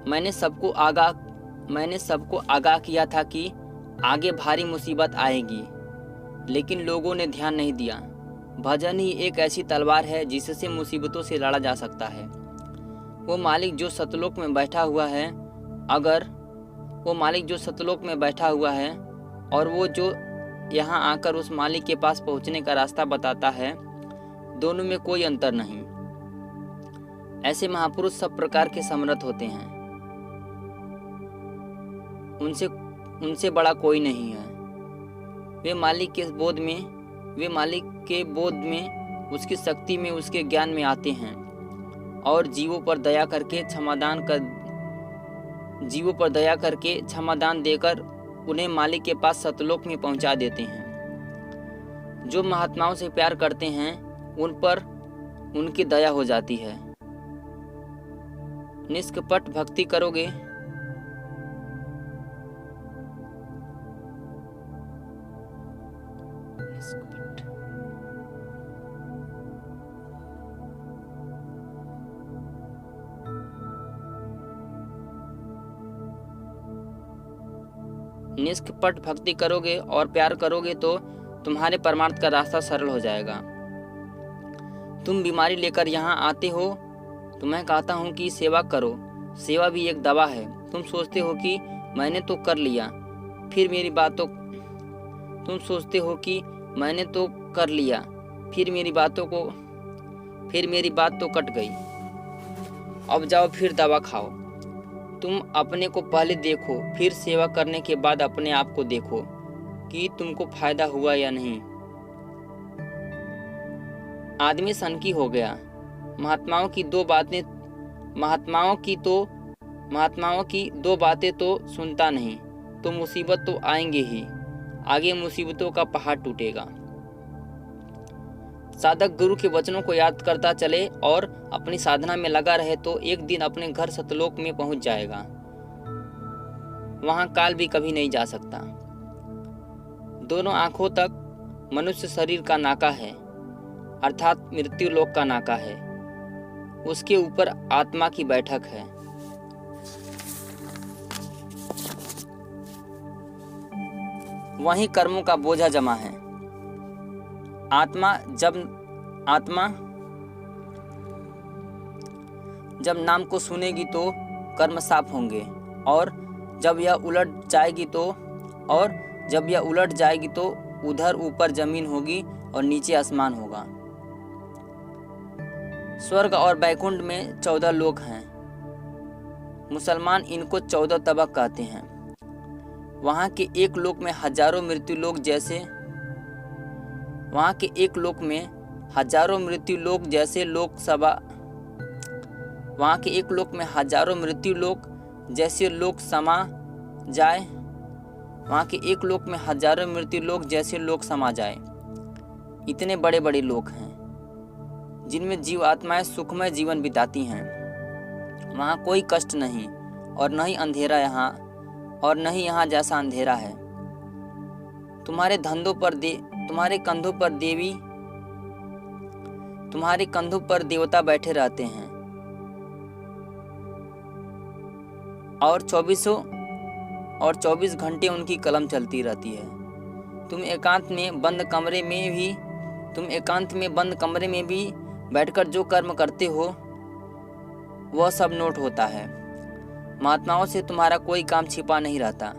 मैंने सबको आगाह किया था कि आगे भारी मुसीबत आएगी, लेकिन लोगों ने ध्यान नहीं दिया। भजन ही एक ऐसी तलवार है जिससे मुसीबतों से लड़ा जा सकता है। वो मालिक जो सतलोक में बैठा हुआ है और वो जो यहाँ आकर उस मालिक के पास पहुँचने का रास्ता बताता है, दोनों में कोई अंतर नहीं। ऐसे महापुरुष सब प्रकार के समर्थ होते हैं, उनसे बड़ा कोई नहीं है। वे मालिक के बोध में, उसकी शक्ति में, उसके ज्ञान में आते हैं और जीवों पर दया करके क्षमादान देकर उन्हें मालिक के पास सतलोक में पहुंचा देते हैं। जो महात्माओं से प्यार करते हैं उन पर उनकी दया हो जाती है। निष्कपट भक्ति करोगे निष्कपट भक्ति करोगे और प्यार करोगे तो तुम्हारे परमार्थ का रास्ता सरल हो जाएगा। तुम बीमारी लेकर यहाँ आते हो तो मैं कहता हूँ कि सेवा करो। सेवा भी एक दवा है। तुम सोचते हो कि मैंने तो कर लिया, फिर मेरी बात तो कट गई। अब जाओ फिर दवा खाओ। तुम अपने को पहले देखो, फिर सेवा करने के बाद अपने आप को देखो कि तुमको फायदा हुआ या नहीं। आदमी सनकी हो गया। महात्माओं की दो बातें तो सुनता नहीं, तो मुसीबत तो आएंगे ही। आगे मुसीबतों का पहाड़ टूटेगा। साधक गुरु के वचनों को याद करता चले और अपनी साधना में लगा रहे तो एक दिन अपने घर सतलोक में पहुंच जाएगा। वहां काल भी कभी नहीं जा सकता। दोनों आंखों तक मनुष्य शरीर का नाका है, अर्थात मृत्यु लोक का नाका है। उसके ऊपर आत्मा की बैठक है। वहीं कर्मों का बोझा जमा है। आत्मा जब नाम को सुनेगी तो कर्म साफ होंगे, और जब यह उलट जाएगी तो उधर ऊपर जमीन होगी और नीचे आसमान होगा। स्वर्ग और बैकुंठ में 14 लोक हैं। मुसलमान इनको 14 तबक कहते हैं। वहाँ के एक लोक में हजारों मृत्यु लोक जैसे लोक समा जाए। इतने बड़े बड़े लोक हैं जिनमें जीव आत्माएं सुखमय जीवन बिताती हैं। वहाँ कोई कष्ट नहीं और न ही अंधेरा यहाँ जैसा अंधेरा है। तुम्हारे कंधों पर देवता बैठे रहते हैं और 24 घंटे उनकी कलम चलती रहती है। तुम एकांत में बंद कमरे में भी बैठकर जो कर्म करते हो वह सब नोट होता है। महात्माओं से तुम्हारा कोई काम छिपा नहीं रहता,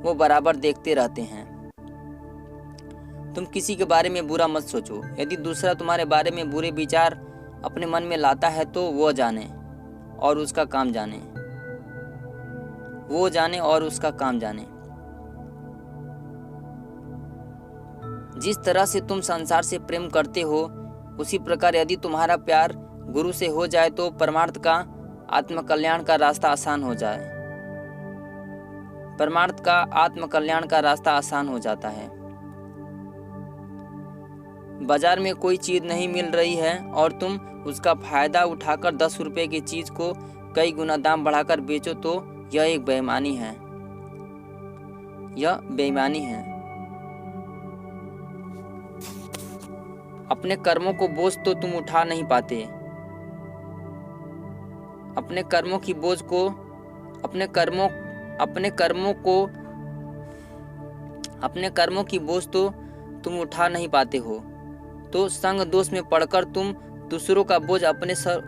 वो बराबर देखते रहते हैं। तुम किसी के बारे में बुरा मत सोचो। यदि दूसरा तुम्हारे बारे में बुरे विचार अपने मन में लाता है तो वो जाने और उसका काम जाने। जिस तरह से तुम संसार से प्रेम करते हो, उसी प्रकार यदि तुम्हारा प्यार गुरु से हो जाए तो परमार्थ का आत्मकल्याण का रास्ता आसान हो जाता है। बाजार में कोई चीज नहीं मिल रही है और तुम उसका फायदा उठाकर 10 रुपए की चीज को कई गुना दाम बढ़ाकर बेचो तो यह एक बेईमानी है। अपने कर्मों को बोझ तो तुम उठा नहीं पाते। अपने कर्मों की बोझ को अपने कर्मों की बोझ तो तुम उठा नहीं पाते हो, तो संग दोष में पढ़कर तुम दूसरों का बोझ अपने संग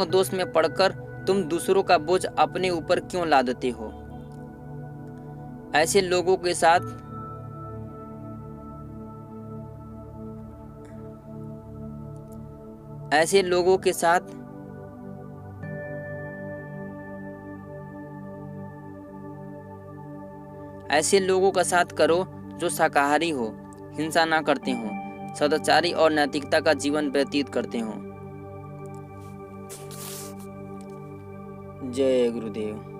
दोष में पढ़कर तुम दूसरों का बोझ अपने ऊपर क्यों लादते हो। ऐसे लोगों के साथ का साथ करो जो शाकाहारी हो, हिंसा ना करते हो, सदाचारी और नैतिकता का जीवन व्यतीत करते हो। जय गुरुदेव।